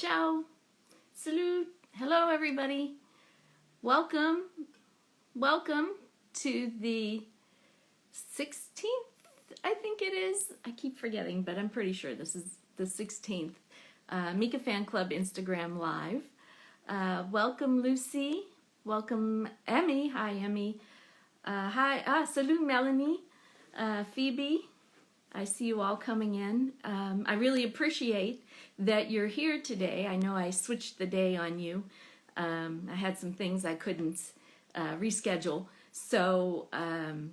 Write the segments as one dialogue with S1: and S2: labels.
S1: Ciao. Salut. Hello, everybody. Welcome. Welcome to the 16th, I think it is. I keep forgetting, but I'm pretty sure this is the 16th. Mika Fan Club Instagram Live. Welcome, Lucy. Welcome, Emmy. Hi, Emmy. Hi. Salut, Melanie. Phoebe. I see you all coming in. I really appreciate that you're here today. I know I switched the day on you. I had some things I couldn't reschedule. So I'm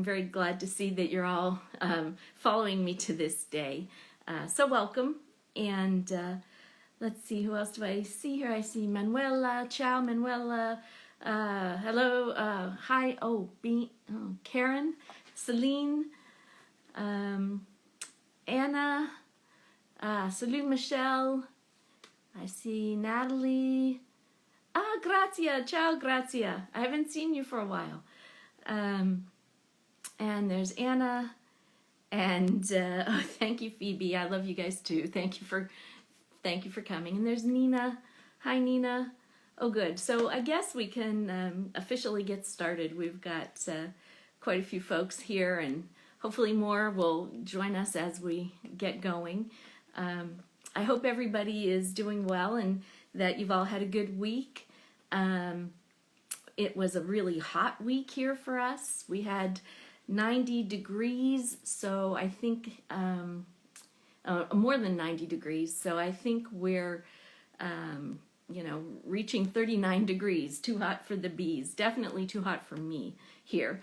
S1: very glad to see that you're all following me to this day. So welcome. And let's see, who else do I see here? I see Manuela. Ciao, Manuela. Hello. Hi. Karen. Celine. Anna, salut Michelle, I see Natalie, Grazia, ciao Grazia, I haven't seen you for a while, and there's Anna, and thank you Phoebe, I love you guys too, thank you for coming, and there's Nina, hi Nina, oh good, so I guess we can officially get started. We've got quite a few folks here, and hopefully more will join us as we get going. I hope everybody is doing well and that you've all had a good week. It was a really hot week here for us. We had 90 degrees, so I think more than 90 degrees. So I think we're, reaching 39 degrees. Too hot for the bees. Definitely too hot for me here.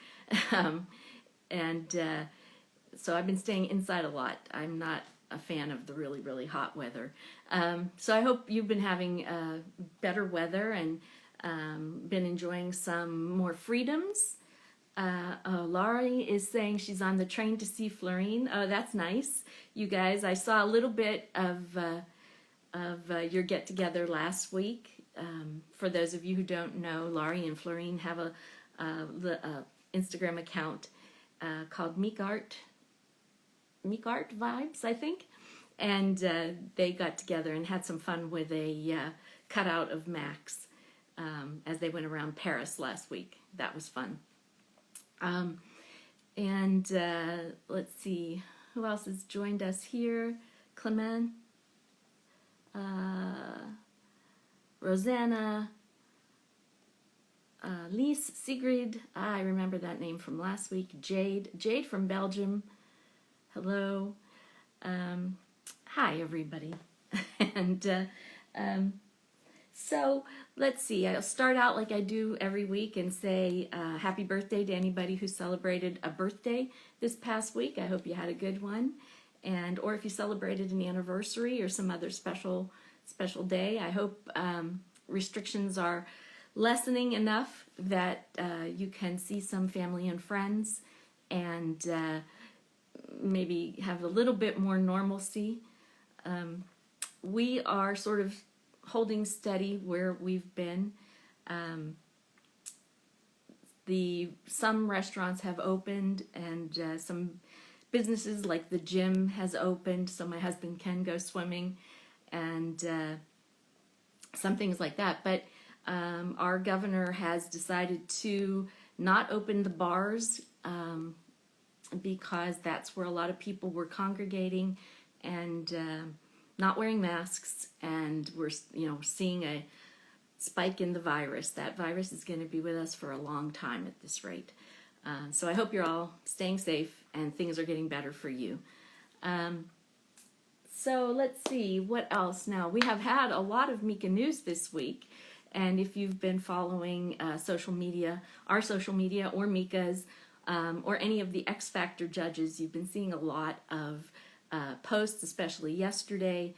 S1: So I've been staying inside a lot. I'm not a fan of the really, really hot weather. So I hope you've been having better weather and been enjoying some more freedoms. Laurie is saying she's on the train to see Florine. Oh, that's nice. You guys, I saw a little bit of your get-together last week. For those of you who don't know, Laurie and Florine have a Instagram account called Mika Vibes, I think, and they got together and had some fun with a cutout of Max as they went around Paris last week. That was fun. Let's see, who else has joined us here? Clement, Rosanna, Lise, Sigrid, I remember that name from last week. Jade from Belgium. Hello. Hi, everybody. And so let's see. I'll start out like I do every week and say happy birthday to anybody who celebrated a birthday this past week. I hope you had a good one. Or if you celebrated an anniversary or some other special day, I hope restrictions are lessening enough that you can see some family and friends and maybe have a little bit more normalcy. We are sort of holding steady where we've been. Some restaurants have opened and some businesses like the gym has opened, so my husband can go swimming and some things like that. But our governor has decided to not open the bars because that's where a lot of people were congregating and not wearing masks, and we're seeing a spike in the virus. That virus is going to be with us for a long time at this rate. So I hope you're all staying safe and things are getting better for you. So let's see, what else now? We have had a lot of Mika news this week. And if you've been following social media, our social media or Mika's, or any of the X Factor judges, you've been seeing a lot of posts, especially yesterday.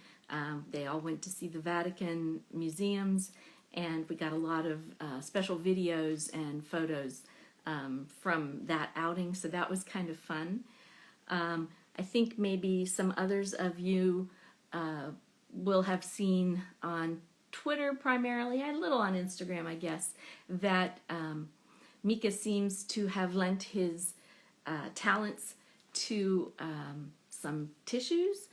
S1: They all went to see the Vatican museums, and we got a lot of special videos and photos from that outing, so that was kind of fun. I think maybe some others of you will have seen on Twitter primarily, a little on Instagram, I guess, that Mika seems to have lent his talents to some tissues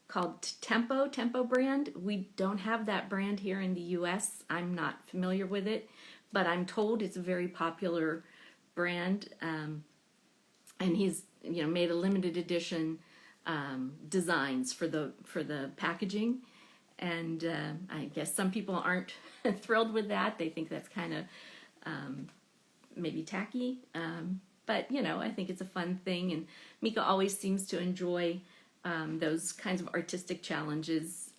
S1: called Tempo brand. We don't have that brand here in the US. I'm not familiar with it, but I'm told it's a very popular brand. And he's made a limited edition designs for the packaging, and I guess some people aren't thrilled with that. They think that's kind of maybe tacky, but I think it's a fun thing, and Mika always seems to enjoy those kinds of artistic challenges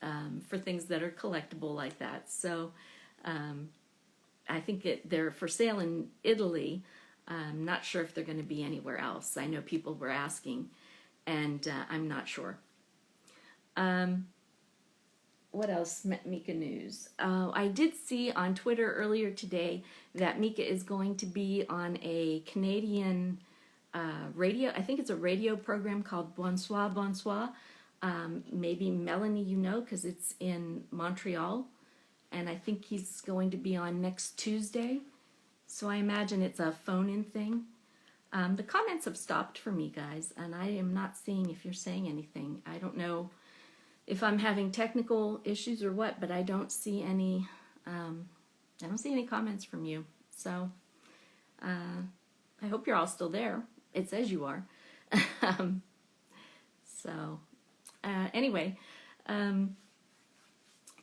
S1: for things that are collectible like that. So I think they're for sale in Italy. I'm not sure if they're going to be anywhere else. I know people were asking, and I'm not sure. What else, Mika news? I did see on Twitter earlier today that Mika is going to be on a Canadian radio. I think it's a radio program called Bonsoir, Bonsoir. Maybe Melanie, because it's in Montreal. And I think he's going to be on next Tuesday. So I imagine it's a phone-in thing. The comments have stopped for me, guys, and I am not seeing if you're saying anything. I don't know if I'm having technical issues or what, but I don't see any. I don't see any comments from you. So I hope you're all still there. It says you are. Anyway.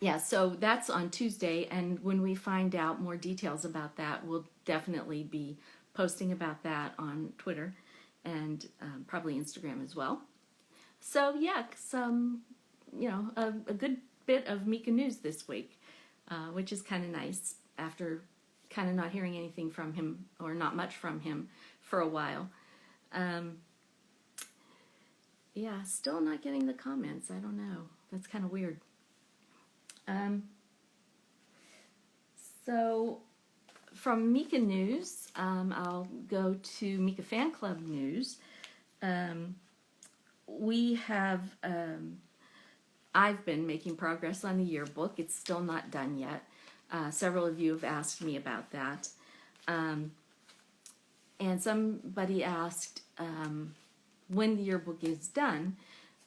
S1: Yeah, so that's on Tuesday, and when we find out more details about that, we'll definitely be posting about that on Twitter and probably Instagram as well. So yeah, a good bit of Mika news this week, which is kind of nice after kind of not hearing anything from him, or not much from him, for a while. Yeah, still not getting the comments. I don't know. That's kind of weird. So from Mika News, I'll go to Mika Fan Club News. We have, I've been making progress on the yearbook. It's still not done yet. Several of you have asked me about that. And somebody asked, when the yearbook is done,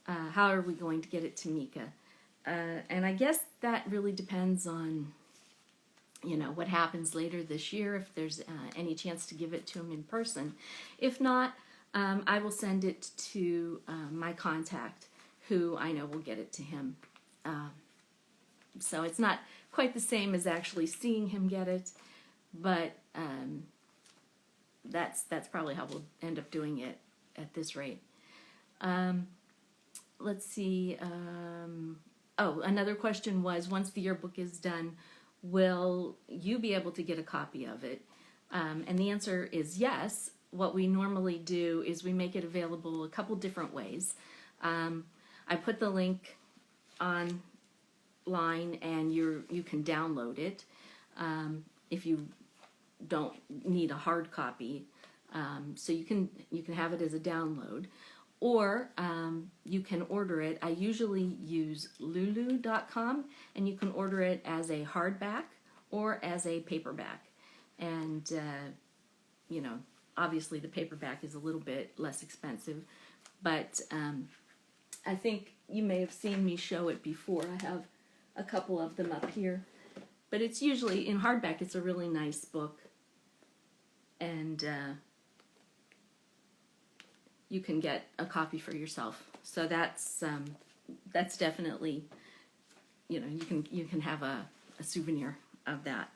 S1: how are we going to get it to Mika? And I guess that really depends on, what happens later this year, if there's any chance to give it to him in person. If not, I will send it to my contact, who I know will get it to him. So it's not quite the same as actually seeing him get it, but that's probably how we'll end up doing it at this rate. Let's see. Another question was, once the yearbook is done, will you be able to get a copy of it? And the answer is yes. What we normally do is we make it available a couple different ways. I put the link online, and you can download it if you don't need a hard copy. So you can have it as a download. Or you can order it. I usually use lulu.com, and you can order it as a hardback or as a paperback. And, obviously the paperback is a little bit less expensive, but I think you may have seen me show it before. I have a couple of them up here. But it's usually, in hardback, it's a really nice book. And you can get a copy for yourself. So that's definitely, you can have a souvenir of that.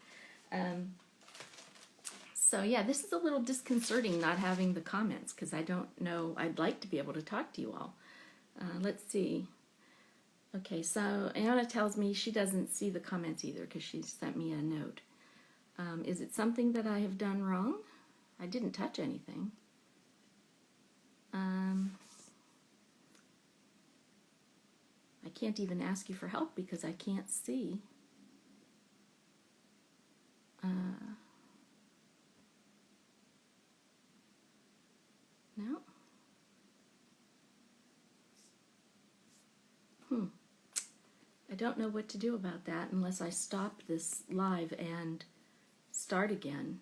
S1: So yeah, this is a little disconcerting not having the comments, because I don't know. I'd like to be able to talk to you all. Let's see. Okay, so Anna tells me she doesn't see the comments either, because she sent me a note. Is it something that I have done wrong? I didn't touch anything. I can't even ask you for help because I can't see. No. I don't know what to do about that unless I stop this live and start again.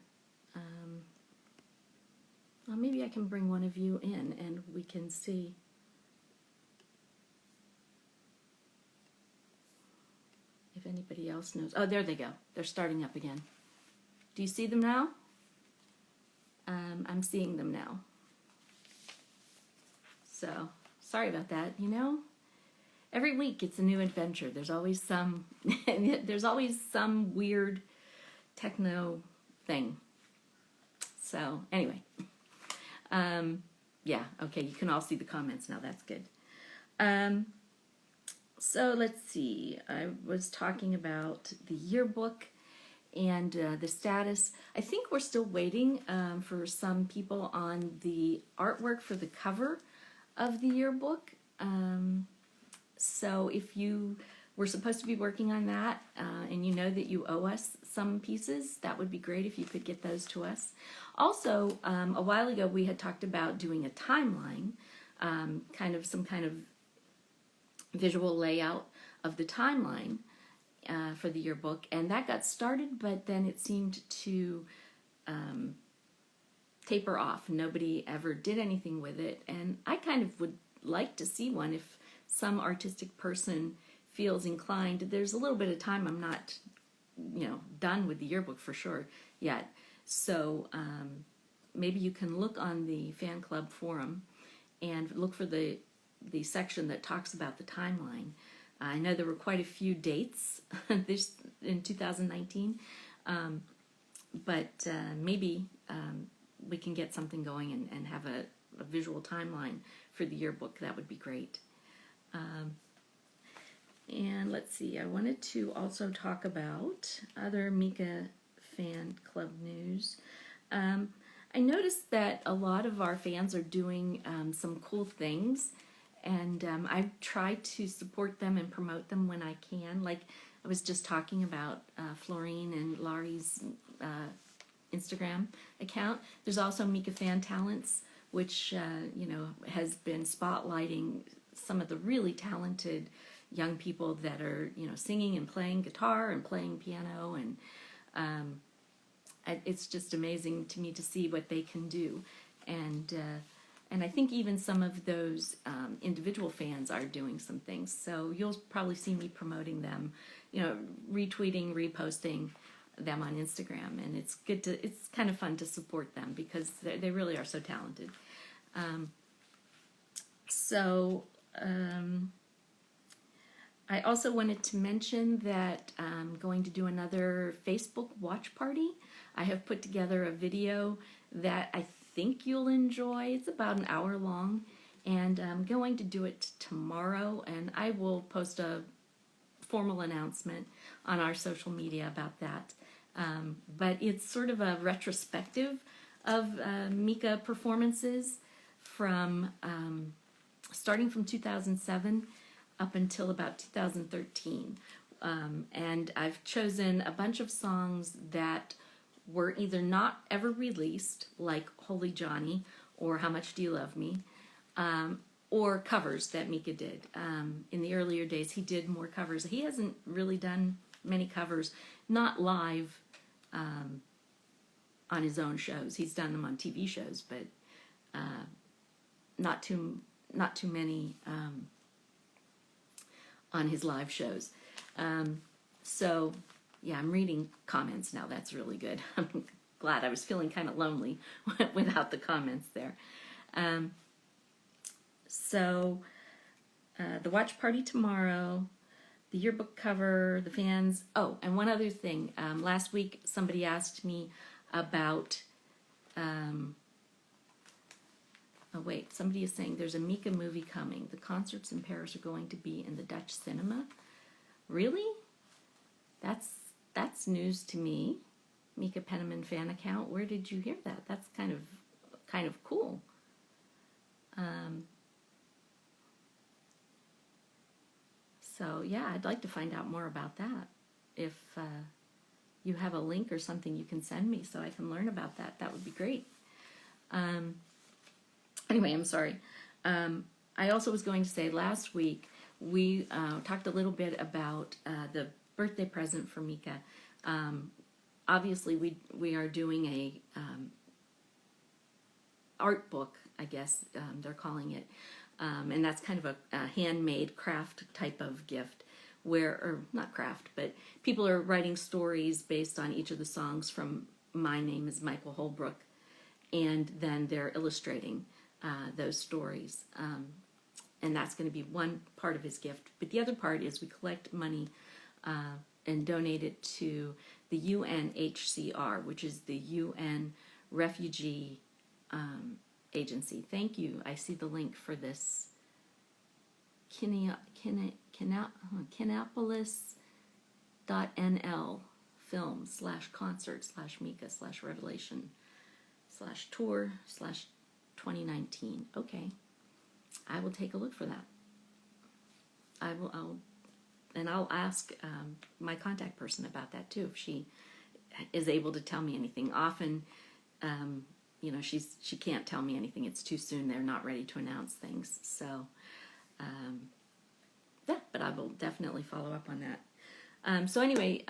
S1: Well, maybe I can bring one of you in and we can see. if anybody else knows. Oh, there they go. They're starting up again. Do you see them now? I'm seeing them now. So, sorry about that. You know, every week it's a new adventure. There's always some weird techno thing. So, anyway. Yeah, okay, you can all see the comments now. That's good. So let's see. I was talking about the yearbook and the status. I think we're still waiting for some people on the artwork for the cover of the yearbook. So if you were supposed to be working on that and you know that you owe us some pieces, that would be great if you could get those to us. Also, a while ago we had talked about doing a timeline, some kind of visual layout of the timeline for the yearbook, and that got started, but then it seemed to taper off. Nobody ever did anything with it, and I kind of would like to see one if some artistic person feels inclined. There's a little bit of time. I'm not, done with the yearbook for sure yet. So maybe you can look on the fan club forum and look for the section that talks about the timeline. I know there were quite a few dates this in 2019, but maybe we can get something going and have a visual timeline for the yearbook. That would be great. And let's see, I wanted to also talk about other Mika fan club news. I noticed that a lot of our fans are doing some cool things, and I try to support them and promote them when I can. Like I was just talking about Florine and Laurie's Instagram account. There's also Mika Fan Talents, which has been spotlighting some of the really talented young people that are singing and playing guitar and playing piano, and it's just amazing to me to see what they can do. And I think even some of those individual fans are doing some things. So you'll probably see me promoting them, retweeting, reposting them on Instagram. And it's kind of fun to support them because they really are so talented. I also wanted to mention that I'm going to do another Facebook watch party. I have put together a video that I think you'll enjoy. It's about an hour long, and I'm going to do it tomorrow, and I will post a formal announcement on our social media about that. But it's sort of a retrospective of Mika performances from starting from 2007 up until about 2013. And I've chosen a bunch of songs that were either not ever released, like Holy Johnny or How Much Do You Love Me, or covers that Mika did. In the earlier days, he did more covers. He hasn't really done many covers, not live on his own shows. He's done them on TV shows, but not too many on his live shows. So yeah, I'm reading comments now. That's really good. I'm glad. I was feeling kind of lonely without the comments there. The watch party tomorrow, the yearbook cover, the fans. Oh, and one other thing. Last week somebody asked me about somebody is saying there's a Mika movie coming. The concerts in Paris are going to be in the Dutch cinema. Really? That's news to me. Mika Penniman fan account. Where did you hear that? That's kind of cool. So yeah, I'd like to find out more about that. If you have a link or something you can send me so I can learn about that, that would be great. Anyway, I'm sorry. I also was going to say last week we talked a little bit about the birthday present for Mika. Obviously, we are doing a art book, I guess they're calling it, and that's kind of a handmade craft type of gift. where, or not craft, but people are writing stories based on each of the songs from My Name is Michael Holbrook, and then they're illustrating those stories. And that's going to be one part of his gift. But the other part is we collect money and donate it to the UNHCR, which is the UN Refugee Agency. Thank you. I see the link for this. Kinneapolis.nl film/concert/Mika/revelation/tour/2019. Okay. I will take a look for that. I'll ask my contact person about that too, if she is able to tell me anything. Often, she can't tell me anything. It's too soon. They're not ready to announce things. So, but I will definitely follow up on that. So anyway,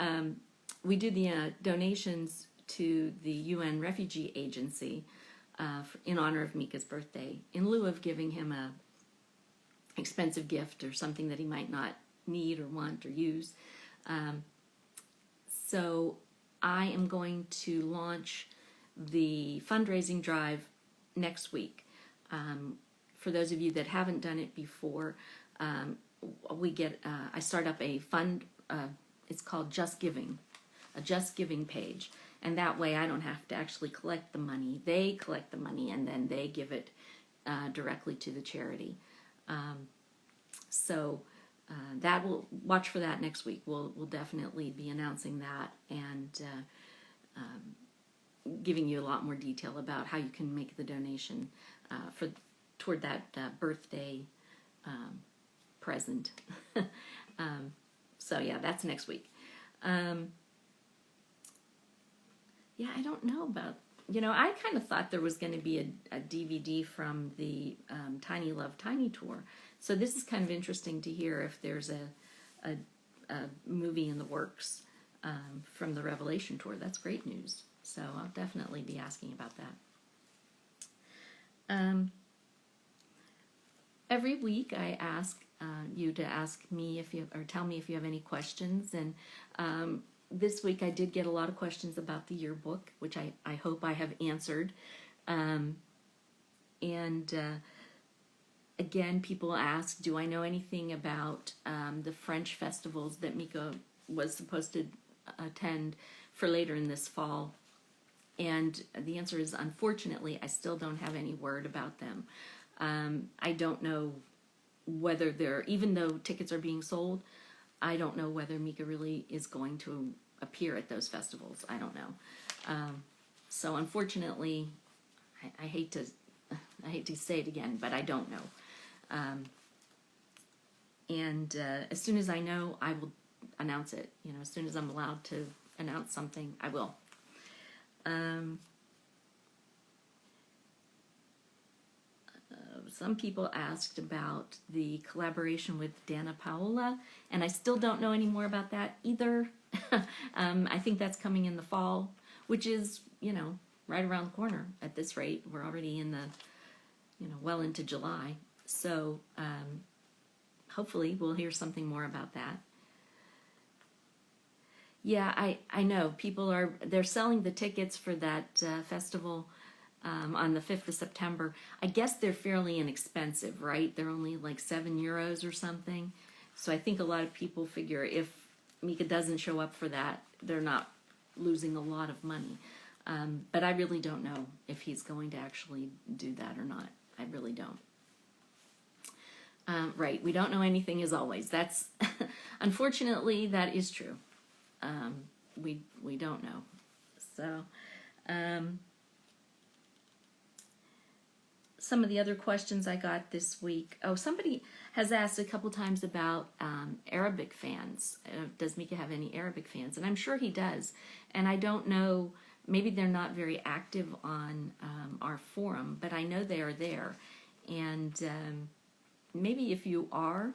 S1: we do the donations to the UN Refugee Agency in honor of Mika's birthday, in lieu of giving him a expensive gift or something that he might not need or want or use. So I am going to launch the fundraising drive next week. For those of you that haven't done it before, I start up a fund. It's called Just Giving, a Just Giving page, and that way I don't have to actually collect the money. They collect the money and then they give it directly to the charity. So that will watch for that next week. We'll definitely be announcing that and giving you a lot more detail about how you can make the donation toward that birthday present. So yeah, that's next week. I don't know about, I kind of thought there was going to be a DVD from the Tiny Love Tiny Tour. So this is kind of interesting to hear if there's a movie in the works from the Revelation Tour. That's great news. So I'll definitely be asking about that. Every week I ask you to ask me or tell me if you have any questions. And this week I did get a lot of questions about the yearbook, which I hope I have answered. Again, people ask, do I know anything about the French festivals that Mika was supposed to attend for later in this fall? And the answer is, unfortunately, I still don't have any word about them. I don't know whether even though tickets are being sold, I don't know whether Mika really is going to appear at those festivals. I don't know. So unfortunately, I hate to say it again, but I don't know. As soon as I know, I will announce it. As soon as I'm allowed to announce something, I will. Some people asked about the collaboration with Dana Paola, and I still don't know any more about that either. I think that's coming in the fall, which is, right around the corner at this rate. We're already in well into July. So hopefully we'll hear something more about that. Yeah, I know they're selling the tickets for that festival on the 5th of September. I guess they're fairly inexpensive, right? They're only like €7 or something. So I think a lot of people figure if Mika doesn't show up for that, they're not losing a lot of money. But I really don't know if he's going to actually do that or not. I really don't. Right, we don't know anything as always. That's unfortunately, that is true. We don't know. So some of the other questions I got this week. Oh, somebody has asked a couple times about Arabic fans. Does Mika have any Arabic fans? And I'm sure he does. And I don't know, maybe they're not very active on our forum, but I know they are there. And maybe if you are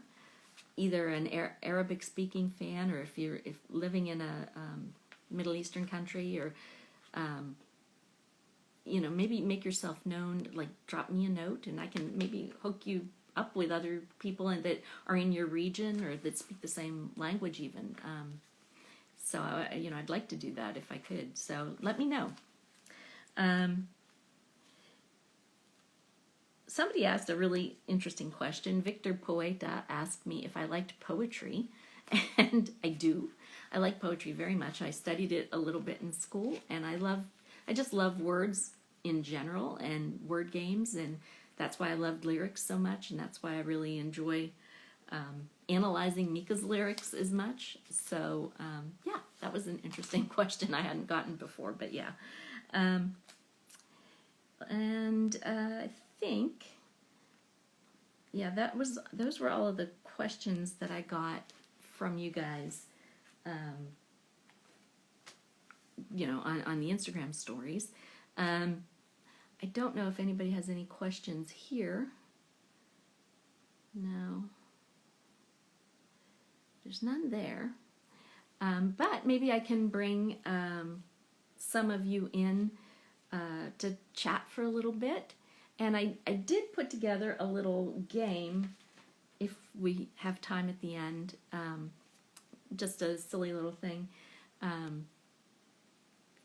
S1: either an Arabic speaking fan, or if living in a Middle Eastern country, or maybe make yourself known, like drop me a note and I can maybe hook you up with other people and that are in your region or that speak the same language even. So, I'd like to do that if I could. So let me know. Somebody asked a really interesting question. Victor Poeta asked me if I liked poetry, and I do. I like poetry very much. I studied it a little bit in school, and I just love words in general and word games, and that's why I loved lyrics so much, and that's why I really enjoy analyzing Mika's lyrics as much. So, yeah, that was an interesting question I hadn't gotten before, but yeah. I think, yeah, those were all of the questions that I got from you guys, on the Instagram stories. I don't know if anybody has any questions here. No. There's none there. But maybe I can bring some of you in to chat for a little bit. And I did put together a little game, if we have time at the end, just a silly little thing.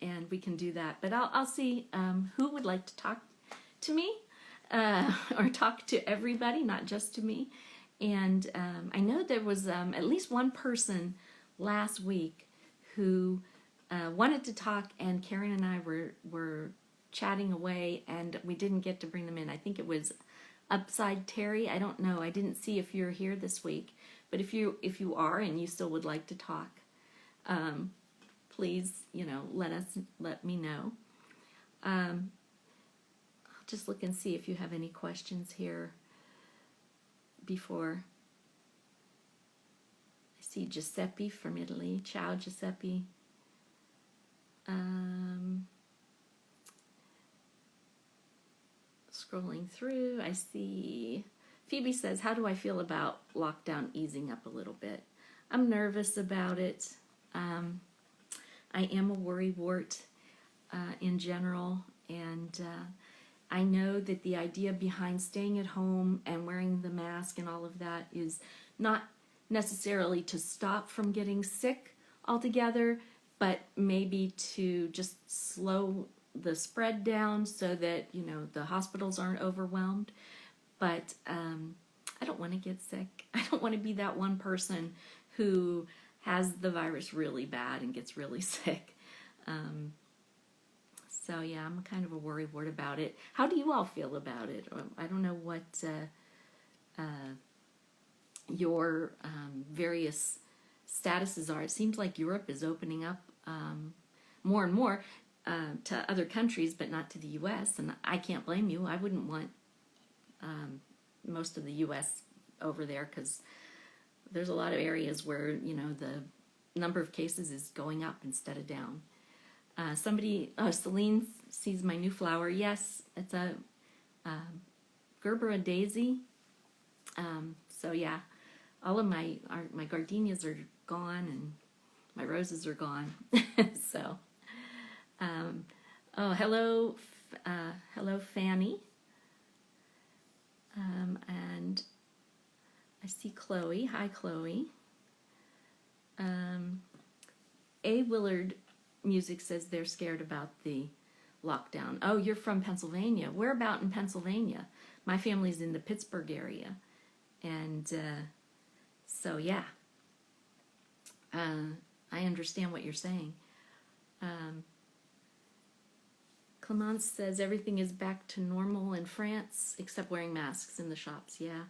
S1: And we can do that. But I'll see who would like to talk to me or talk to everybody, not just to me. And I know there was at least one person last week who wanted to talk, and Karen and I were chatting away, and we didn't get to bring them in. I think it was Upside Terry. I don't know. I didn't see if you're here this week, but if you are and you still would like to talk, please, let me know. I'll just look and see if you have any questions here before. I see Giuseppe from Italy. Ciao, Giuseppe. Scrolling through, I see Phoebe says, how do I feel about lockdown easing up a little bit? I'm nervous about it. I am a worrywart in general, and I know that the idea behind staying at home and wearing the mask and all of that is not necessarily to stop from getting sick altogether, but maybe to just slow the spread down so that, the hospitals aren't overwhelmed. But I don't want to get sick. I don't want to be that one person who has the virus really bad and gets really sick. So yeah, I'm kind of a worrywart about it. How do you all feel about it? I don't know what your various statuses are. It seems like Europe is opening up more and more to other countries, but not to the U.S., and I can't blame you. I wouldn't want most of the U.S. over there, because there's a lot of areas where, the number of cases is going up instead of down. Celine sees my new flower. Yes, it's a Gerbera daisy. So yeah, all of my gardenias are gone and my roses are gone. So, hello Fanny. And I see Chloe. Hi, Chloe. A. Willard Music says they're scared about the lockdown. Oh, you're from Pennsylvania. Where about in Pennsylvania? My family's in the Pittsburgh area. And so, yeah. I understand what you're saying. Clemence says everything is back to normal in France, except wearing masks in the shops. Yeah.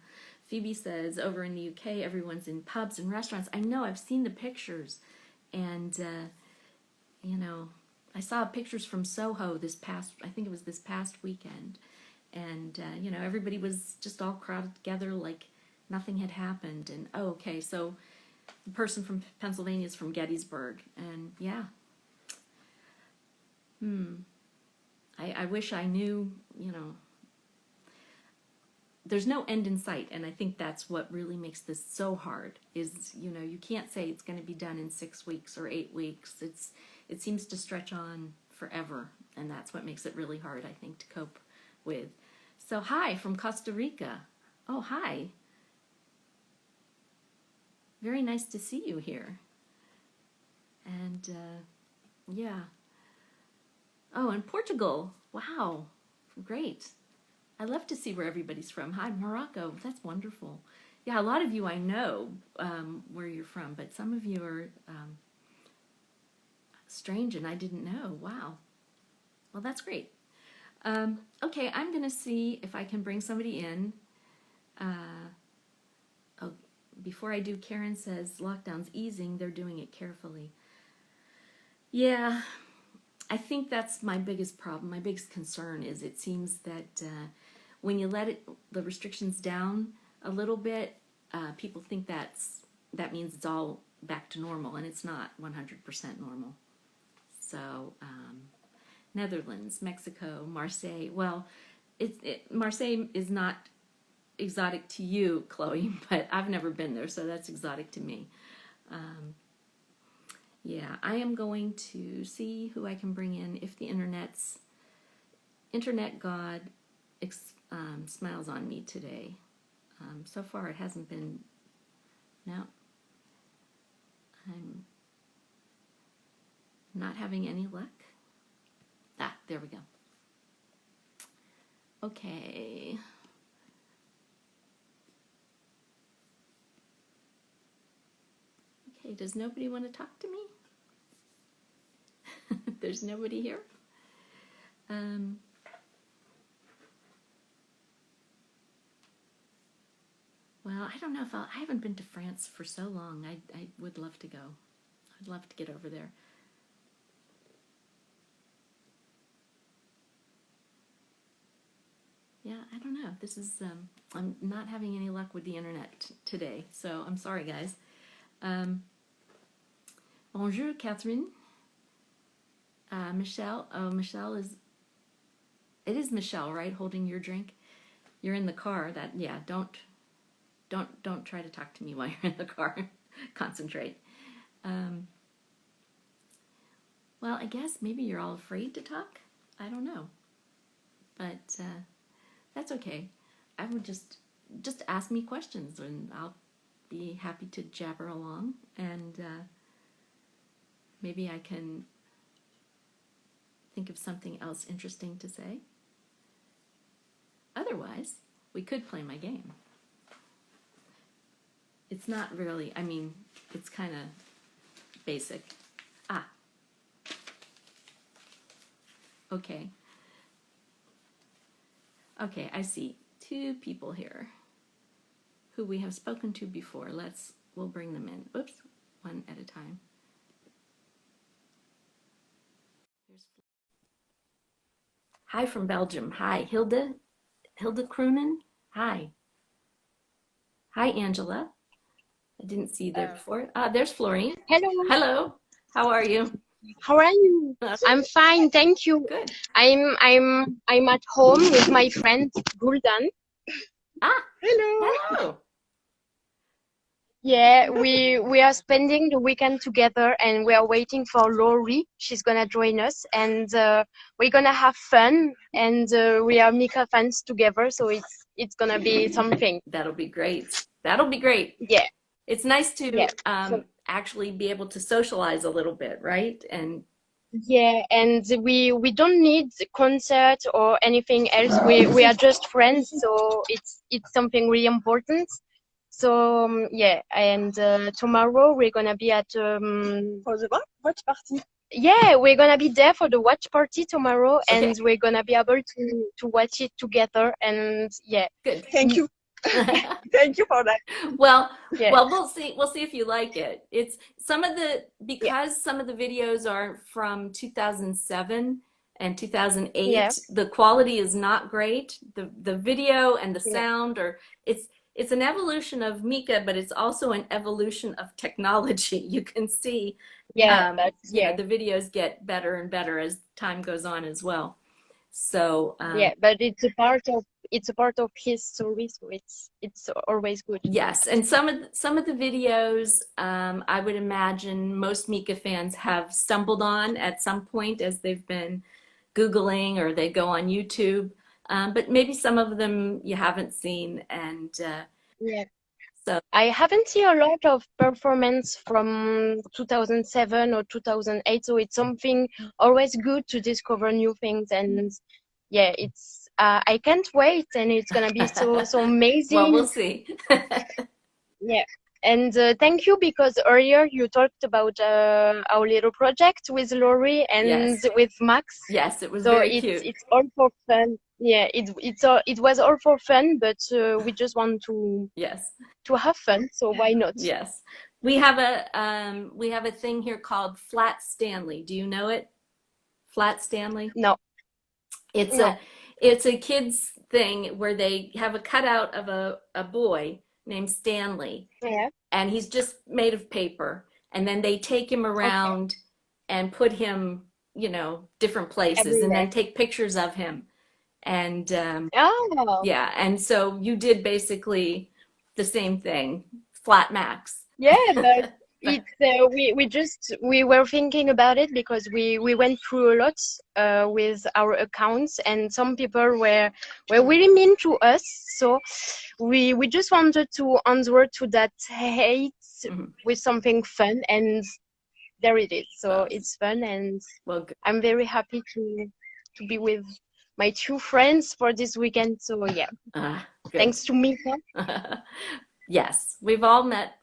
S1: Phoebe says over in the UK, everyone's in pubs and restaurants. I know, I've seen the pictures. And, I saw pictures from Soho I think it was this past weekend. And, everybody was just all crowded together like nothing had happened. And, okay, so the person from Pennsylvania is from Gettysburg. And, yeah. I wish I knew, there's no end in sight, and I think that's what really makes this so hard, is, you can't say it's going to be done in 6 weeks or 8 weeks. It seems to stretch on forever, and that's what makes it really hard, I think, to cope with. So, hi from Costa Rica. Oh, hi. Very nice to see you here. And yeah. Oh, and Portugal. Wow. Great. I love to see where everybody's from. Hi, Morocco. That's wonderful. Yeah, a lot of you I know where you're from, but some of you are strange and I didn't know. Wow. Well, that's great. Okay, I'm going to see if I can bring somebody in. Oh, before I do, Karen says lockdown's easing. They're doing it carefully. Yeah, I think that's my biggest problem. My biggest concern is it seems that when you let the restrictions down a little bit, people think that means it's all back to normal, and it's not 100% normal. So, Netherlands, Mexico, Marseille. Well, Marseille is not exotic to you, Chloe, but I've never been there, so that's exotic to me. Yeah, I am going to see who I can bring in if the internet god smiles on me today. So far it hasn't been. No, I'm not having any luck. Ah, there we go. Okay. Okay, does nobody want to talk to me? There's nobody here? Well, I don't know if I haven't been to France for so long. I would love to go. I'd love to get over there. Yeah, I don't know. This is, I'm not having any luck with the internet today, so I'm sorry, guys. Bonjour, Catherine. Michelle. Oh, Michelle is, it is Michelle, right? Holding your drink. You're in the car. That, yeah, don't try to talk to me while you're in the car. Concentrate. Well, I guess maybe you're all afraid to talk. I don't know. But that's okay. I would just ask me questions and I'll be happy to jabber along, and maybe I can think of something else interesting to say. Otherwise, we could play my game. It's not really, I mean, it's kind of basic. Ah. Okay. Okay, I see 2 people here who we have spoken to before. We'll bring them in. Oops, one at a time. Hi from Belgium. Hi, Hilde Kroenen. Hi. Hi, Angela. I didn't see you there before. There's Florian.
S2: Hello.
S1: Hello. How are you?
S2: How are you? I'm fine, thank you.
S1: Good.
S2: I'm at home with my friend Guldan.
S1: Hello. Hello.
S2: Yeah, we are spending the weekend together, and we are waiting for Lori. She's gonna join us, and we're gonna have fun. And we are Mika fans together, so it's gonna be something.
S1: That'll be great. That'll be great.
S2: Yeah.
S1: It's nice to
S2: Yeah.
S1: actually be able to socialize a little bit, right? And
S2: yeah, and we don't need concert or anything else. We are just friends, so it's something really important. So yeah, and tomorrow we're gonna be at
S3: For the what? Watch party.
S2: yeah, we're gonna be there for the watch party tomorrow,
S1: Okay.
S2: and we're gonna be able to watch it together. And yeah,
S1: good.
S3: Thank you. Thank you for that.
S1: Well,
S2: yeah,
S1: well, we'll see. We'll see if you like it. It's because some of the videos are from 2007 and 2008.
S2: yeah,
S1: The quality is not great. The video and the
S2: yeah,
S1: sound it's an evolution of Mika, but it's also an evolution of technology. You can see,
S2: yeah,
S1: you know, the videos get better and better as time goes on as well. So
S2: yeah, but it's a part of his story, so it's always good.
S1: yes, and some of the videos, I would imagine most Mika fans have stumbled on at some point as they've been Googling or they go on YouTube. but maybe some of them you haven't seen, and
S2: Yeah.
S1: so
S2: I haven't seen a lot of performance from 2007 or 2008, so it's something always good to discover new things. And yeah, it's I can't wait, and it's gonna be so
S1: well, we'll
S2: amazing.
S1: see.
S2: Yeah. And thank you, because earlier you talked about our little project with Lori and
S1: Yes,
S2: with Max.
S1: yes, it was
S2: So
S1: very cute.
S2: it's all for fun. Yeah, it was all for fun, but we just want
S1: Yes,
S2: to have fun. So why not?
S1: yes. We have a thing here called Flat Stanley. Do you know it? Flat Stanley?
S2: No,
S1: It's
S2: no.
S1: a kids thing where they have a cutout of a boy named Stanley,
S2: Yeah.
S1: and he's just made of paper, and then they take him
S2: Okay.
S1: around and put him, different places, and
S2: Everywhere.
S1: then take pictures of him. And
S2: Oh,
S1: yeah, and so you did basically the same thing, Flat Max.
S2: yeah, but
S1: But
S2: it's we were thinking about it because we went through a lot with our accounts, and some people were really mean to us. So we just wanted to answer to that hate
S1: mhm.
S2: with something fun, and there it is. So
S1: Well,
S2: it's fun, and
S1: well, good.
S2: I'm very happy to be with my two friends for this weekend. So yeah,
S1: Good.
S2: thanks to Mika.
S1: Yes, we've all met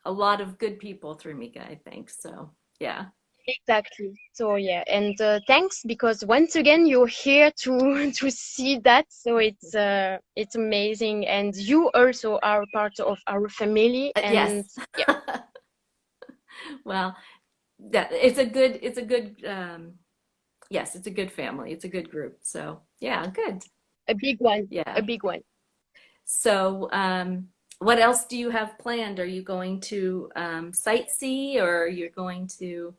S1: a lot of good people through Mika, I think. So, yeah.
S2: Exactly. So yeah, and thanks, because once again you're here to to see that. So it's amazing, and you also are part of our family. And
S1: Yes.
S2: yeah,
S1: Well, that it's a good yes, it's a good family. It's a good group. So, yeah, good.
S2: a big one, a
S1: Yeah.
S2: big one.
S1: So, what else do you have planned? Are you going to sightsee, or you're going to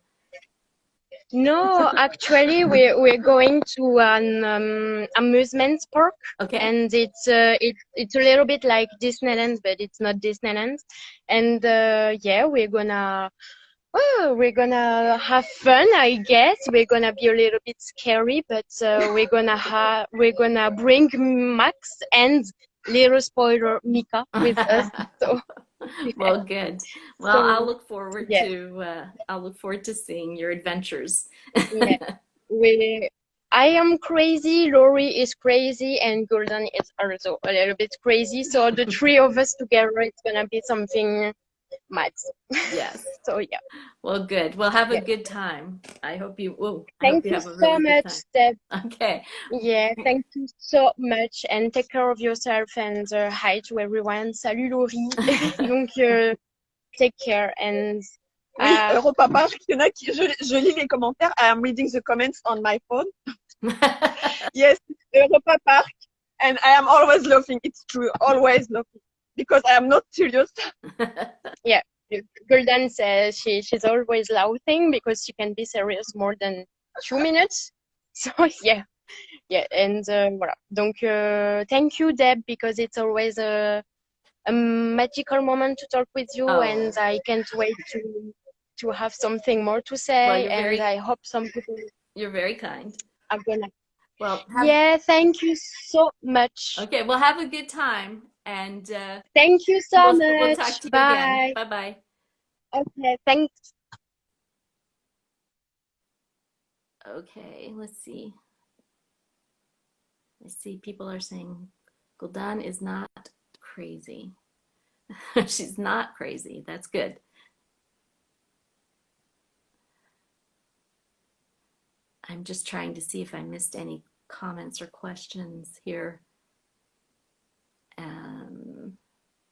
S2: No, actually, we're going to an amusement park,
S1: Okay.
S2: and it's a little bit like Disneyland, but it's not Disneyland. And yeah, we're gonna have fun, I guess. We're gonna be a little bit scary, but we're gonna bring Max and, little spoiler, Mika with us. So
S1: Well, good. Well,
S2: so yeah,
S1: I'll look forward to seeing your adventures.
S2: yeah. We I am crazy, Lori is crazy, and Golden is also a little bit crazy. So the three of us together, it's gonna be something mad.
S1: Yes.
S2: So yeah,
S1: Well, good. Well, have a
S2: yeah.
S1: good time. I hope
S2: Thank
S1: you
S2: you
S1: have a
S2: so
S1: really good
S2: much,
S1: time.
S2: Deb.
S1: Okay.
S2: Yeah, thank you so much, and take care of yourself, and hi to everyone. Salut Laurie. Donc take care, and
S3: Oui,
S2: uh,
S3: Europa Park, il y en a qui, je lis les commentaires. I am reading the comments on my phone. Yes, Europa Park. And I am always laughing. It's true, always laughing. Because I am not serious.
S2: yeah. Golden says she's always laughing because she can be serious more than 2 minutes. So yeah, yeah, and voilà. Donc thank you, Deb, because it's always a magical moment to talk with you, and
S1: Oh,
S2: I can't wait to have something more to
S1: well,
S2: say, and I hope some people
S1: you're very kind.
S2: are gonna.
S1: Well,
S2: Yeah, thank you so much.
S1: okay, well, have a good time, and
S2: Thank you so
S1: we'll talk
S2: much.
S1: to you again.
S2: Bye.
S1: Bye-bye.
S2: Okay, thanks.
S1: Okay, let's see. I see people are saying Guldan is not crazy. She's not crazy. That's good. I'm just trying to see if I missed any comments or questions here.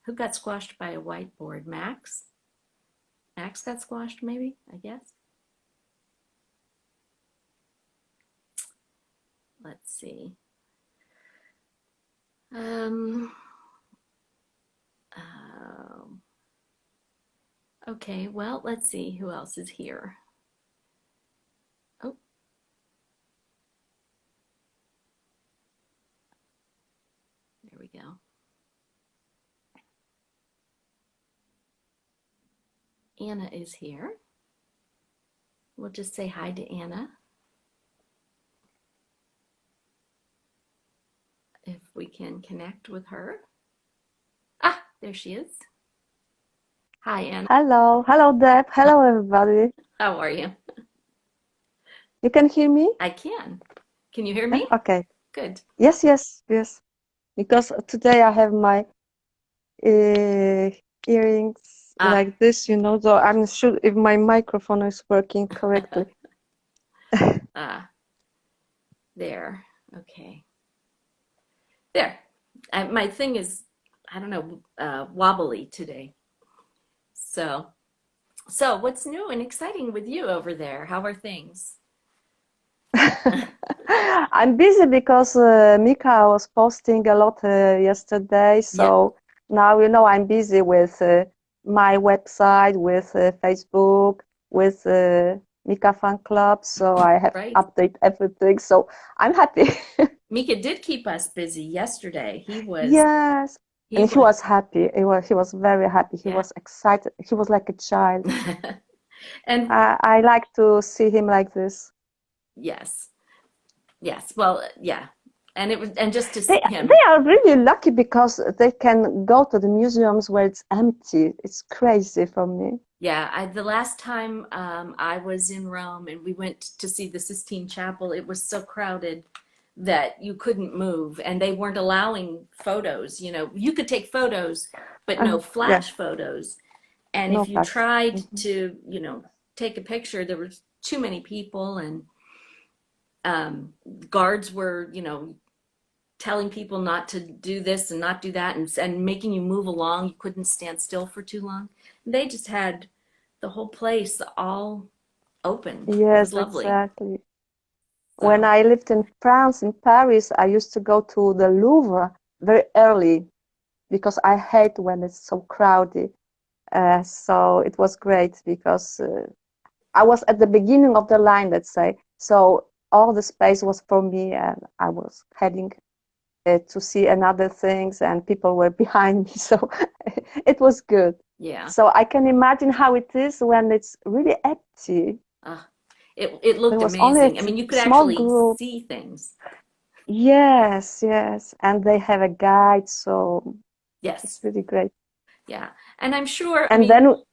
S1: Who got squashed by a whiteboard? Max? Max got squashed, maybe, I guess. Let's see. Um, uh, okay, well, let's see who else is here. Oh, there we go. Anna is here. We'll just say hi to Anna. can connect with her. Ah, there she is. Hi, Anna.
S4: Hello, Deb. Hello, everybody.
S1: How are you?
S4: You can hear me?
S1: I can. Can you hear me?
S4: Okay.
S1: Good.
S4: Yes. Because today I have my earrings like this, so I'm not sure if my microphone is working correctly.
S1: There. Okay. There. My thing is, I don't know, wobbly today. So what's new and exciting with you over there? How are things?
S4: I'm busy because Mika was posting a lot yesterday, so now I'm busy with my website, with Facebook, with Mika fan club, so I have to update everything. So I'm happy.
S1: Mika did keep us busy yesterday. He was
S4: Yes, and he was happy. He was very happy. He was excited. He was like a child.
S1: And
S4: I like to see him like this.
S1: Yes. Well, yeah. And just to see him.
S4: They are really lucky because they can go to the museums where it's empty. It's crazy for me.
S1: Yeah, the last time I was in Rome and we went to see the Sistine Chapel, it was so crowded that you couldn't move, and they weren't allowing photos. You could take photos, but no flash photos. And if you tried to, take a picture, there were too many people, and guards were, telling people not to do this and not do that, and making you move along. You couldn't stand still for too long. They just had the whole place all open.
S4: Yes,
S1: it was lovely.
S4: Exactly. So. When I lived in France, in Paris, I used to go to the Louvre very early because I hate when it's so crowded. So it was great because I was at the beginning of the line, let's say. So all the space was for me, and I was heading to see another things, and people were behind me. So it was good.
S1: Yeah.
S4: So I can imagine how it is when it's really empty.
S1: It looked amazing. I mean, you could actually see things.
S4: Yes, and they have a guide, so it's really great.
S1: Yeah, and I'm sure.
S4: And then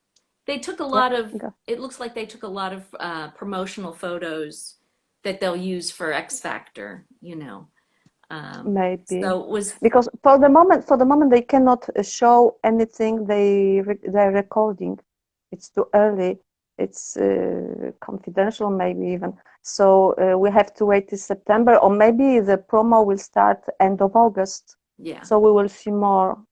S1: they took a lot of. It looks like they took a lot of promotional photos that they'll use for X Factor.
S4: Maybe
S1: so it was
S4: because for the moment they cannot show anything they're recording. It's too early. It's confidential, maybe even. So we have to wait till September, or maybe the promo will start end of August.
S1: Yeah.
S4: So we will see more.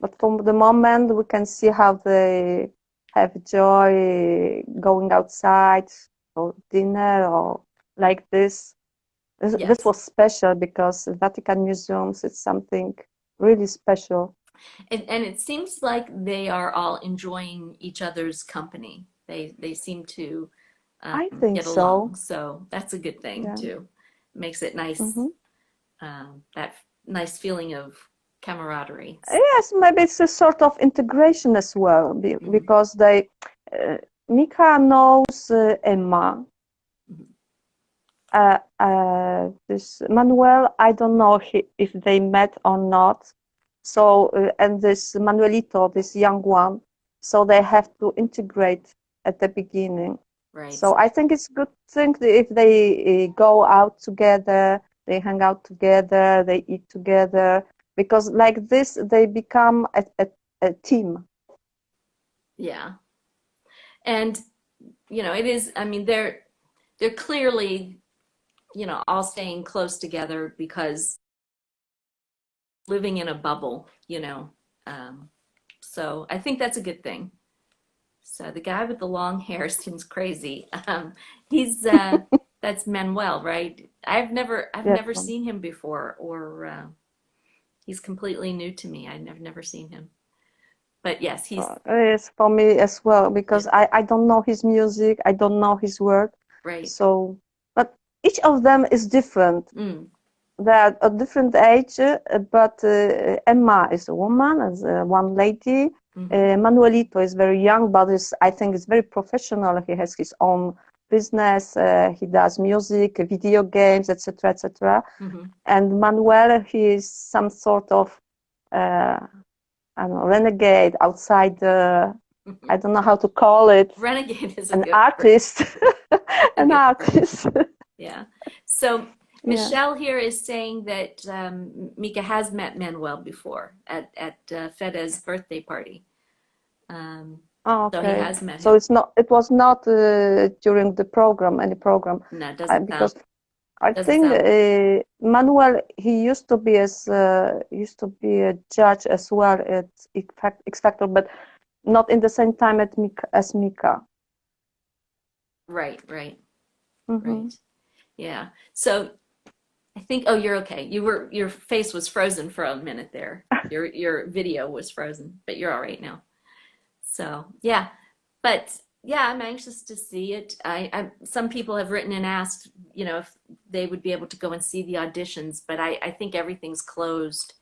S4: But for the moment, we can see how they have joy going outside or dinner or like this. This was special because Vatican museums, it's something really special.
S1: And it seems like they are all enjoying each other's company. They seem to
S4: I think
S1: get along. So that's a good thing too. Makes it nice. That nice feeling of camaraderie.
S4: Yes, maybe it's a sort of integration as well, because Mika knows Emma. This Manuel, I don't know if they met or not. So, and this Manuelito, this young one, so they have to integrate at the beginning.
S1: Right.
S4: So I think it's a good thing if they go out together, they hang out together, they eat together, because like this, they become a team.
S1: Yeah. And, it is, I mean, they're clearly, all staying close together because living in a bubble, so I think that's a good thing. So the guy with the long hair seems crazy. He's that's Manuel, right? I've never seen him before, or he's completely new to me. I've never seen him. But yes, he's
S4: it's for me as well, because I don't know his music, I don't know his work.
S1: Right.
S4: So, but each of them is different. They're a different age, but Emma is a woman, is one lady. Manuelito is very young, but I think is very professional. He has his own business. He does music, video games, etc., etc.
S1: Mm-hmm.
S4: And Manuel, he is some sort of I don't know, renegade, outsider. I don't know how to call it.
S1: Renegade is
S4: an
S1: a good
S4: artist. An
S1: good
S4: artist.
S1: Yeah. So
S4: Yeah.
S1: Michelle here is saying that Mika has met Manuel before at Feda's birthday party.
S4: Oh,
S1: So he
S4: okay.
S1: has met
S4: So
S1: him.
S4: it's not. It was not during the program, any program,
S1: No, it doesn't
S4: because
S1: sound.
S4: I
S1: Doesn't
S4: think
S1: sound.
S4: Manuel, he used to be a judge as well at X Factor, but not in the same time as Mika.
S1: Right, right,
S4: Mm-hmm.
S1: right. Yeah. So I think, oh, you're okay. Your face was frozen for a minute there. Your video was frozen, but you're all right now. So yeah, but yeah, I'm anxious to see it. Some people have written and asked, if they would be able to go and see the auditions, but I think everything's closed.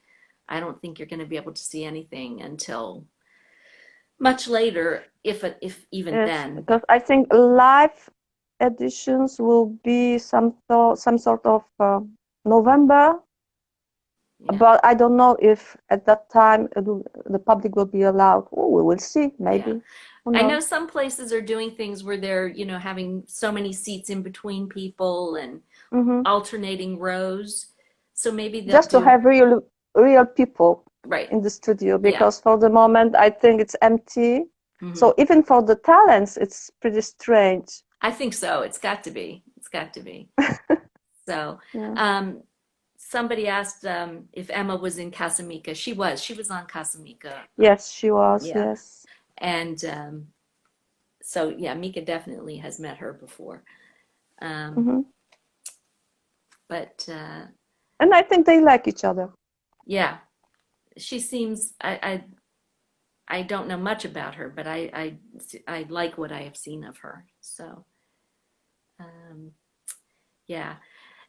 S1: I don't think you're going to be able to see anything until much later, if even
S4: Yes,
S1: then.
S4: because I think live editions will be some sort of November.
S1: Yeah.
S4: But I don't know if at that time the public will be allowed. Oh, we will see, maybe.
S1: Yeah.
S4: Who
S1: I know
S4: knows?
S1: some places are doing things where they're, having so many seats in between people and
S4: Mm-hmm.
S1: alternating rows. So maybe they'll
S4: Just to
S1: do,
S4: have real people
S1: right.
S4: in the studio,
S1: Yeah.
S4: because for the moment I think it's empty.
S1: Mhm.
S4: So even for the talents, it's pretty strange.
S1: I think so. It's got to be. It's got to be. So,
S4: Yeah.
S1: somebody asked if Emma was in Casamigos. She was. She was on Casamigos.
S4: Yes, she was.
S1: Yeah.
S4: Yes.
S1: And so, yeah, Mika definitely has met her before.
S4: Mm-hmm.
S1: But
S4: And I think they like each other.
S1: yeah, she seems. I don't know much about her, but I like what I have seen of her. So, um, yeah.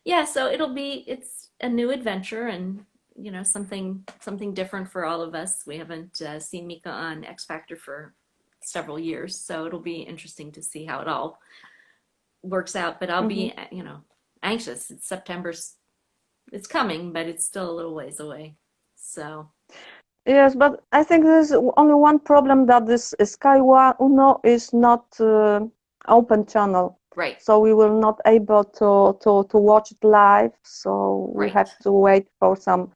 S1: Yeah, so it's a new adventure and something different for all of us. We haven't seen Mika on X Factor for several years, so it'll be interesting to see how it all works out. But I'll be, anxious. It's September. It's coming, but it's still a little ways away. So
S4: Yes, but I think there's only one problem, that this Sky One Uno is not open channel.
S1: right,
S4: So we will not able to watch it live. So we
S1: right.
S4: have to wait for some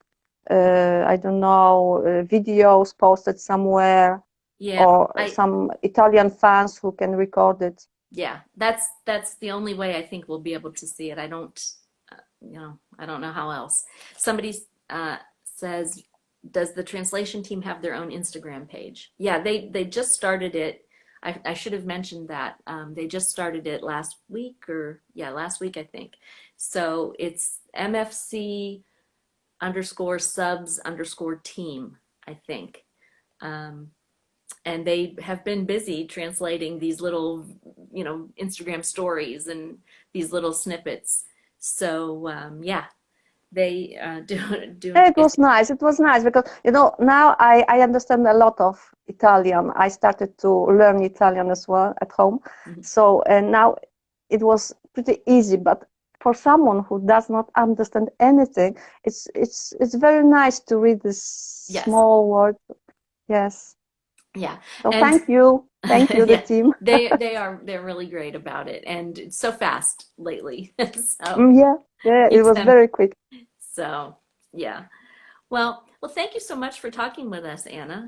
S4: I don't know, videos posted somewhere,
S1: Yeah,
S4: or some Italian fans who can record it.
S1: yeah. That's the only way I think we'll be able to see it. I don't know how else. Somebody says, does the translation team have their own Instagram page? Yeah, they just started it. I should have mentioned that. They just started it last week, last week, I think. So it's MFC _subs _team, I think. And they have been busy translating these little, Instagram stories and these little snippets. So yeah, they do.
S4: It was nice. It was nice because now I understand a lot of Italian. I started to learn Italian as well at home.
S1: Mhm.
S4: So and now it was pretty easy. But for someone who does not understand anything, it's very nice to read this
S1: Yes.
S4: small word. Yes.
S1: Yeah.
S4: So
S1: And
S4: thank you, the
S1: yeah,
S4: team.
S1: they're really great about it, and it's so fast lately. So
S4: Yeah, it
S1: keeps
S4: was
S1: them.
S4: very quick.
S1: So yeah. Well, thank you so much for talking with us, Anna.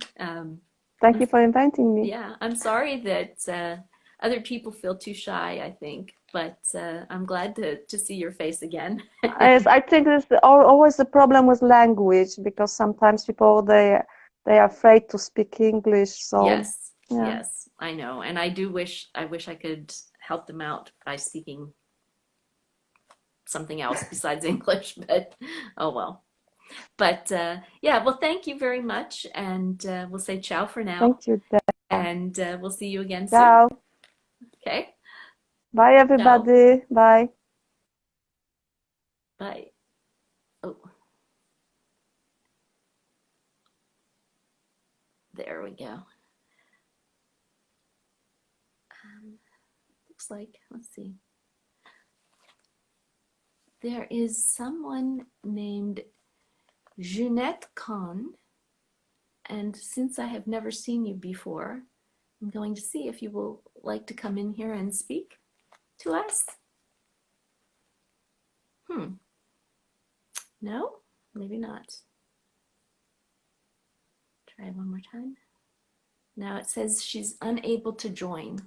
S4: Thank you for inviting me.
S1: Yeah, I'm sorry that other people feel too shy, I think, but I'm glad to see your face again.
S4: Yes, I think there's always the problem with language, because sometimes people they are afraid to speak English. So
S1: Yes,
S4: yeah.
S1: yes, I know, and I wish I could help them out by speaking something else besides English, but oh well. But yeah, well, thank you very much, and we'll say ciao for now,
S4: Thank you, Deb.
S1: and we'll see you again soon.
S4: Ciao.
S1: Okay,
S4: Bye, everybody. Bye.
S1: bye. Oh, there we go. looks like. Let's see. There is someone named Jeanette Kahn, and since I have never seen you before, I'm going to see if you will like to come in here and speak to us. No? Maybe not. Try one more time. Now it says she's unable to join.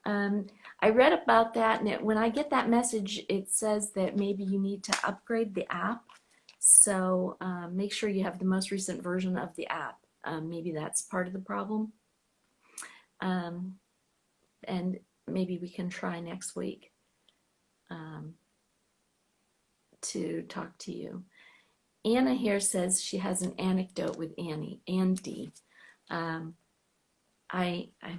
S1: I read about that, and when I get that message, it says that maybe you need to upgrade the app. So make sure you have the most recent version of the app. Maybe that's part of the problem. And maybe we can try next week to talk to you. Anna here says she has an anecdote with Andy. I'm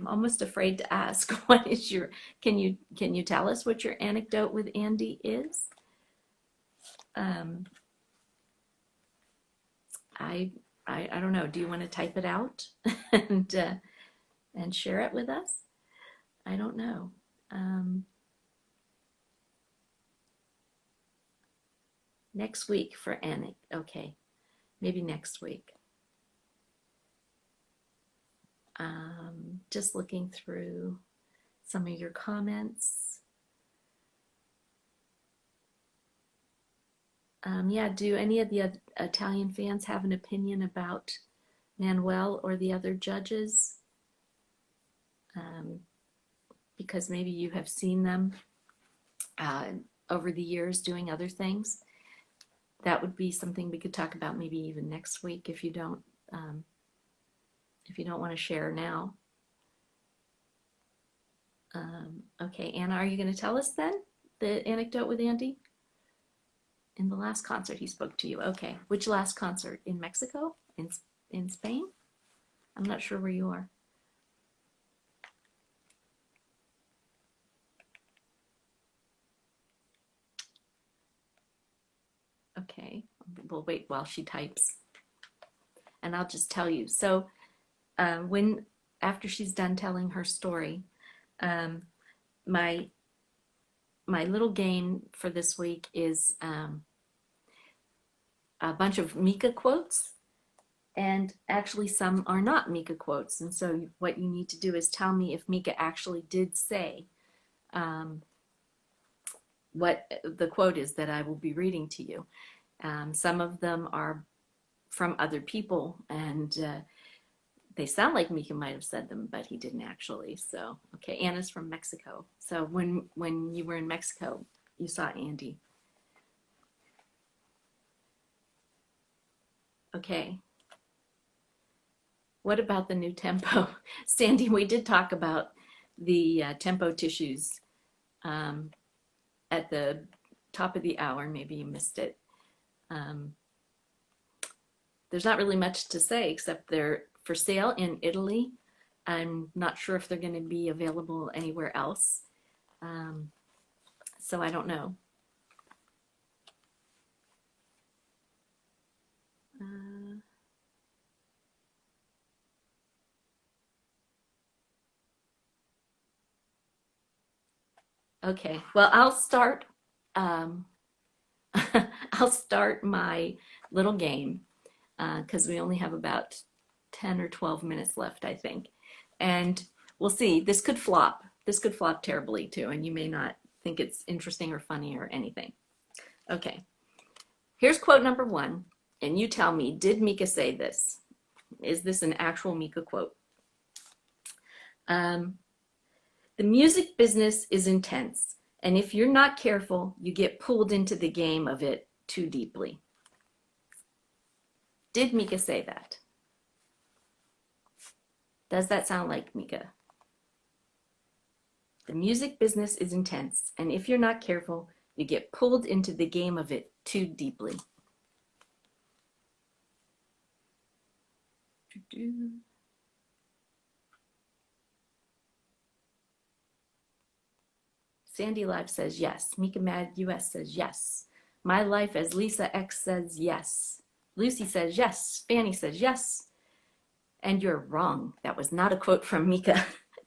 S1: almost afraid to ask. What is your? Can you tell us what your anecdote with Andy is? I don't know. Do you want to type it out and share it with us? I don't know. Next week for Annie. Okay, maybe next week. Just looking through some of your comments. Yeah, do any of the Italian fans have an opinion about Manuel or the other judges? Because maybe you have seen them over the years doing other things. That would be something we could talk about maybe even next week if you don't want to share now. Okay, Anna, are you going to tell us then the anecdote with Andy? In the last concert he spoke to you. Okay, which last concert? In Mexico? In Spain? I'm not sure where you are. Okay, we'll wait while she types. And I'll just tell you. So after she's done telling her story, my little game for this week is a bunch of Mika quotes, and actually some are not Mika quotes. And so what you need to do is tell me if Mika actually did say what the quote is that I will be reading to you. Some of them are from other people, and they sound like Mika might have said them, but he didn't actually. So, okay, Anna's from Mexico. So when you were in Mexico, you saw Andy. Okay. What about the new tempo? Sandy, we did talk about the tempo tissues at the top of the hour. Maybe you missed it. There's not really much to say except they're for sale in Italy. I'm not sure if they're going to be available anywhere else. So I don't know. Okay, well, I'll start I'll start my little game because we only have about 10 or 12 minutes left, I think. And we'll see. This could flop. This could flop terribly too, and you may not think it's interesting or funny or anything. Okay, here's quote number 1, and you tell me, did Mika say this? Is this an actual Mika quote? The music business is intense, and if you're not careful, you get pulled into the game of it too deeply. Did Mika say that? Does that sound like Mika? The music business is intense, and if you're not careful, you get pulled into the game of it too deeply. Sandy Live says yes. Mika Mad US says yes. My Life as Lisa X says yes. Lucy says yes. Fanny says yes. And you're wrong. That was not a quote from Mika.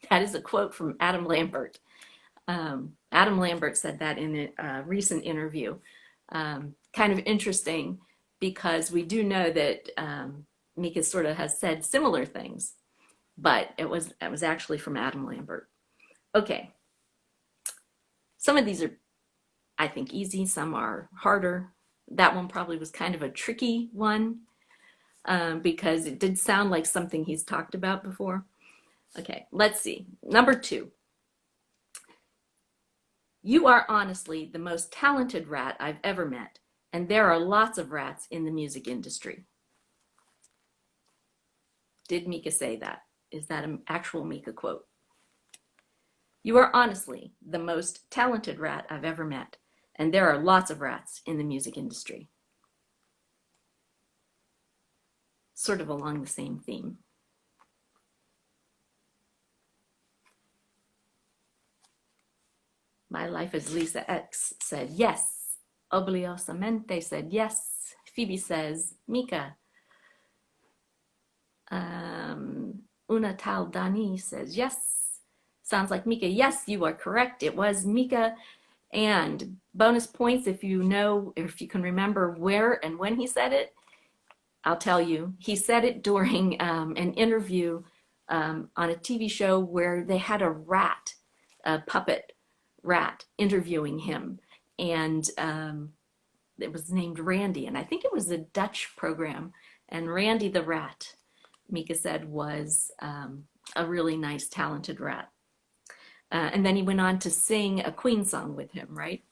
S1: That is a quote from Adam Lambert. Adam Lambert said that in a recent interview. Kind of interesting because we do know that Mika sort of has said similar things, but it was actually from Adam Lambert. Okay. Some of these are, I think, easy. Some are harder. That one probably was kind of a tricky one because it did sound like something he's talked about before. Okay, let's see. Number 2. You are honestly the most talented rat I've ever met, and there are lots of rats in the music industry. Did Mika say that? Is that an actual Mika quote? You are honestly the most talented rat I've ever met, and there are lots of rats in the music industry. Sort of along the same theme. My Life as Lisa X said yes. Obliosamente said yes. Phoebe says Mika. Untitled Dani says yes. Sounds like Mika. Yes, you are correct. It was Mika. And bonus points if you know, if you can remember where and when he said it. I'll tell you. He said it during an interview on a TV show where they had a rat, a puppet rat, interviewing him. And it was named Randy. And I think it was a Dutch program. And Randy the rat, Mika said, was a really nice, talented rat. And then he went on to sing a Queen song with him, right?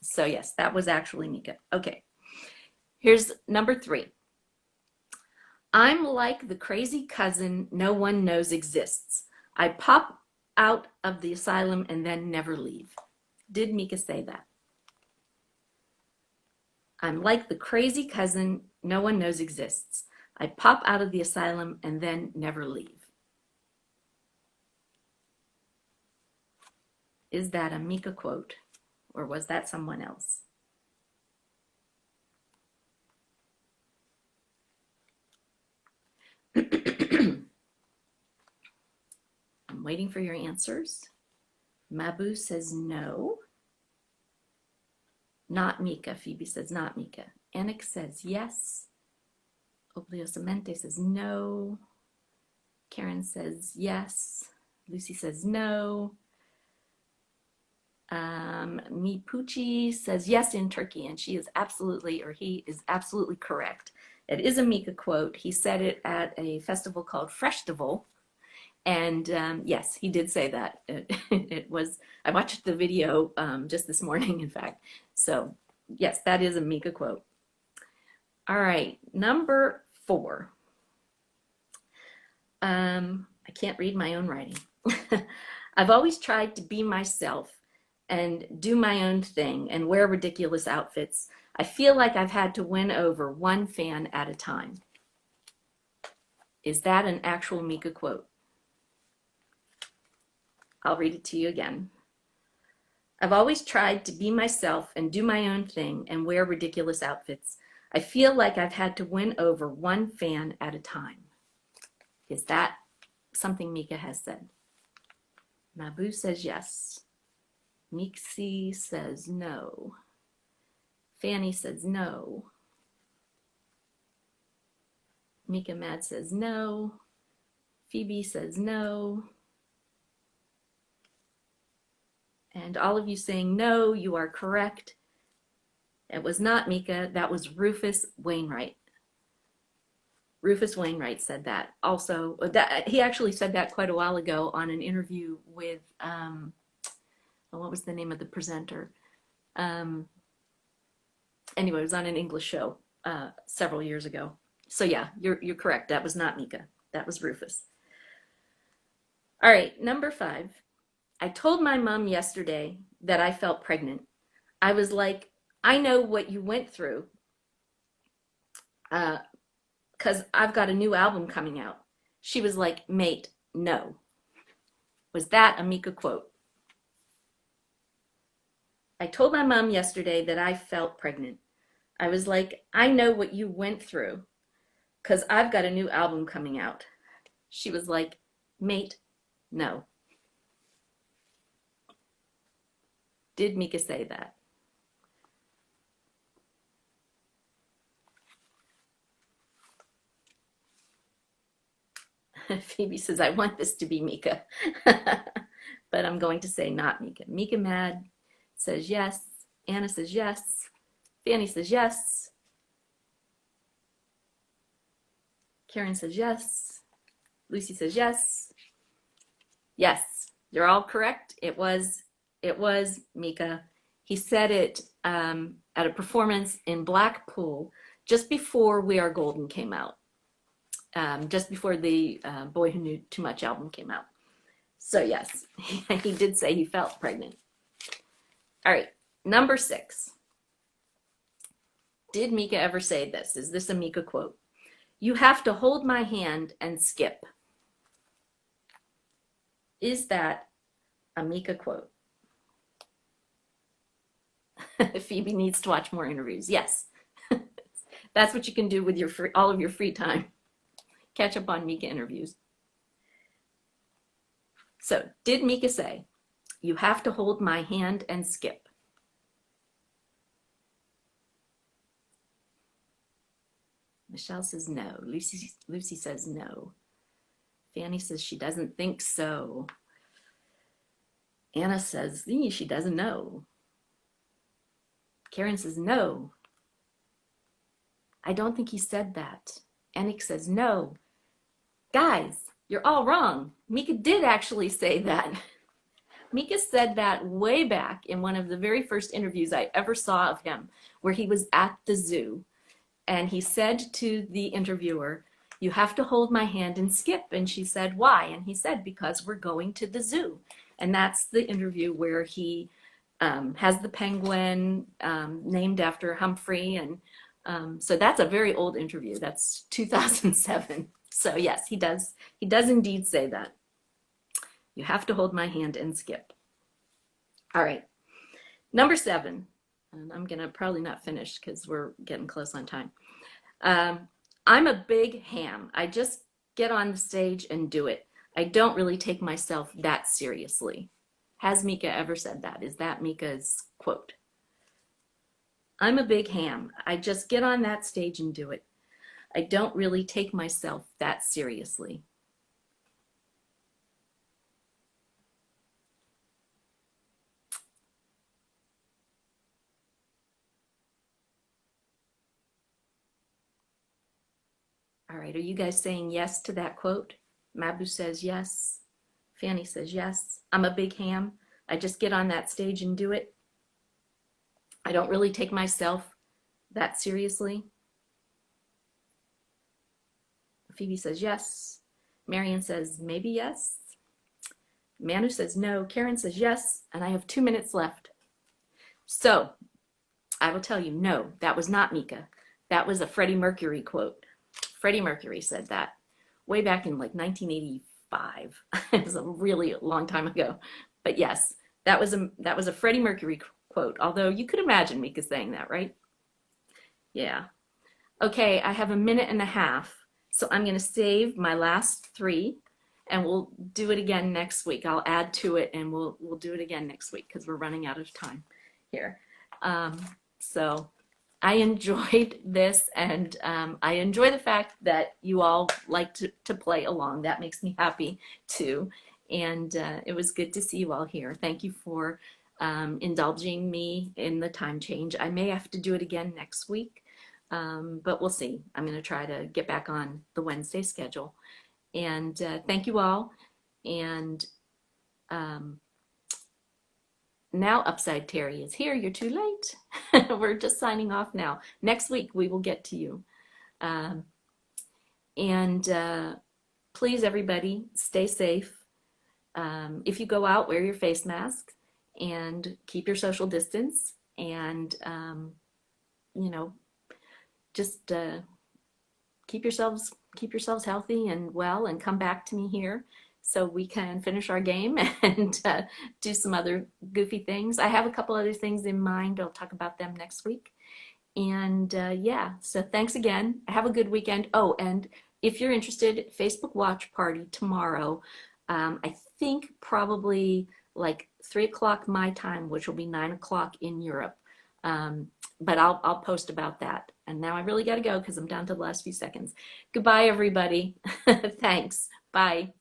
S1: So yes, that was actually Mika. Okay, here's number 3. I'm like the crazy cousin no one knows exists. I pop out of the asylum and then never leave. Did Mika say that? I'm like the crazy cousin no one knows exists. I pop out of the asylum and then never leave. Is that a Mika quote, or was that someone else? I'm waiting for your answers. Mabu says no. Not Mika. Phoebe says not Mika. Anik says yes. Obliosamente says no. Karen says yes. Lucy says no. Mipucci says yes in Turkey, and she is absolutely, or he is absolutely correct. It is a Mika quote. He said it at a festival called Freshtival, and yes, he did say that. It was, I watched the video just this morning, in fact. So yes, that is a Mika quote. All right, number 4. I can't read my own writing. I've always tried to be myself and do my own thing and wear ridiculous outfits. I feel like I've had to win over one fan at a time. Is that an actual Mika quote? I'll read it to you again. I've always tried to be myself and do my own thing and wear ridiculous outfits. I feel like I've had to win over one fan at a time. Is that something Mika has said? Nabu says yes. Mixie says no. Fanny says no. Mika Mad says no. Phoebe says no. And all of you saying no, you are correct. It was not Mika, that was Rufus Wainwright. Rufus Wainwright said that. Also, he actually said that quite a while ago on an interview with, what was the name of the presenter? Anyway, it was on an English show several years ago. So yeah, you're correct. That was not Mika. That was Rufus. All right, number 5. I told my mom yesterday that I felt pregnant. I was like, I know what you went through because I've got a new album coming out. She was like, mate, no. Was that a Mika quote? I told my mom yesterday that I felt pregnant. I was like, I know what you went through because I've got a new album coming out. She was like, mate, no. Did Mika say that? Phoebe says, I want this to be Mika. But I'm going to say not Mika. Mika Mad says yes. Anna says yes. Fanny says yes. Karen says yes. Lucy says yes. Yes, you're all correct. It was Mika. He said it at a performance in Blackpool just before We Are Golden came out. Just before the Boy Who Knew Too Much album came out. So yes, he did say he felt pregnant. All right, number 6. Did Mika ever say this? Is this a Mika quote? You have to hold my hand and skip. Is that a Mika quote? Phoebe needs to watch more interviews. Yes, that's what you can do with your all of your free time. Catch up on Mika interviews. So, did Mika say, you have to hold my hand and skip? Michelle says no. Lucy says no. Fanny says she doesn't think so. Anna says she doesn't know. Karen says no. I don't think he said that. Anik says no. Guys, you're all wrong. Mika did actually say that. Mika said that way back in one of the very first interviews I ever saw of him, where he was at the zoo. And he said to the interviewer, you have to hold my hand and skip. And she said, why? And he said, because we're going to the zoo. And that's the interview where he has the penguin named after Humphrey. And so that's a very old interview. That's 2007. So yes, he does indeed say that. You have to hold my hand and skip. All right, number 7. And I'm gonna probably not finish because we're getting close on time. I'm a big ham. I just get on the stage and do it. I don't really take myself that seriously. Has Mika ever said that? Is that Mika's quote? I'm a big ham. I just get on that stage and do it. I don't really take myself that seriously. All right, are you guys saying yes to that quote? Mabu says yes. Fanny says yes. I'm a big ham. I just get on that stage and do it. I don't really take myself that seriously. Phoebe says yes. Marion says maybe yes. Manu says no. Karen says yes. And I have 2 minutes left. So I will tell you, no, that was not Mika. That was a Freddie Mercury quote. Freddie Mercury said that way back in like 1985. It was a really long time ago. But yes, that was a Freddie Mercury quote. Although you could imagine Mika saying that, right? Yeah. Okay, I have 1.5 minutes. So I'm going to save my last 3 and we'll do it again next week. I'll add to it and we'll do it again next week because we're running out of time here. So I enjoyed this, and I enjoy the fact that you all like to play along. That makes me happy too. And it was good to see you all here. Thank you for indulging me in the time change. I may have to do it again next week, but we'll see. I'm going to try to get back on the Wednesday schedule. And thank you all. And now Upside Terry is here. You're too late. We're just signing off now. Next week we will get to you. Please, everybody, stay safe. If you go out, wear your face mask and keep your social distance. And just keep yourselves healthy and well, and come back to me here so we can finish our game and do some other goofy things. I have a couple other things in mind. I'll talk about them next week. And yeah, so thanks again. Have a good weekend. Oh, and if you're interested, Facebook watch party tomorrow. I think probably like 3 o'clock my time, which will be 9 o'clock in Europe. But I'll post about that. And now I really got to go because I'm down to the last few seconds. Goodbye, everybody. Thanks. Bye.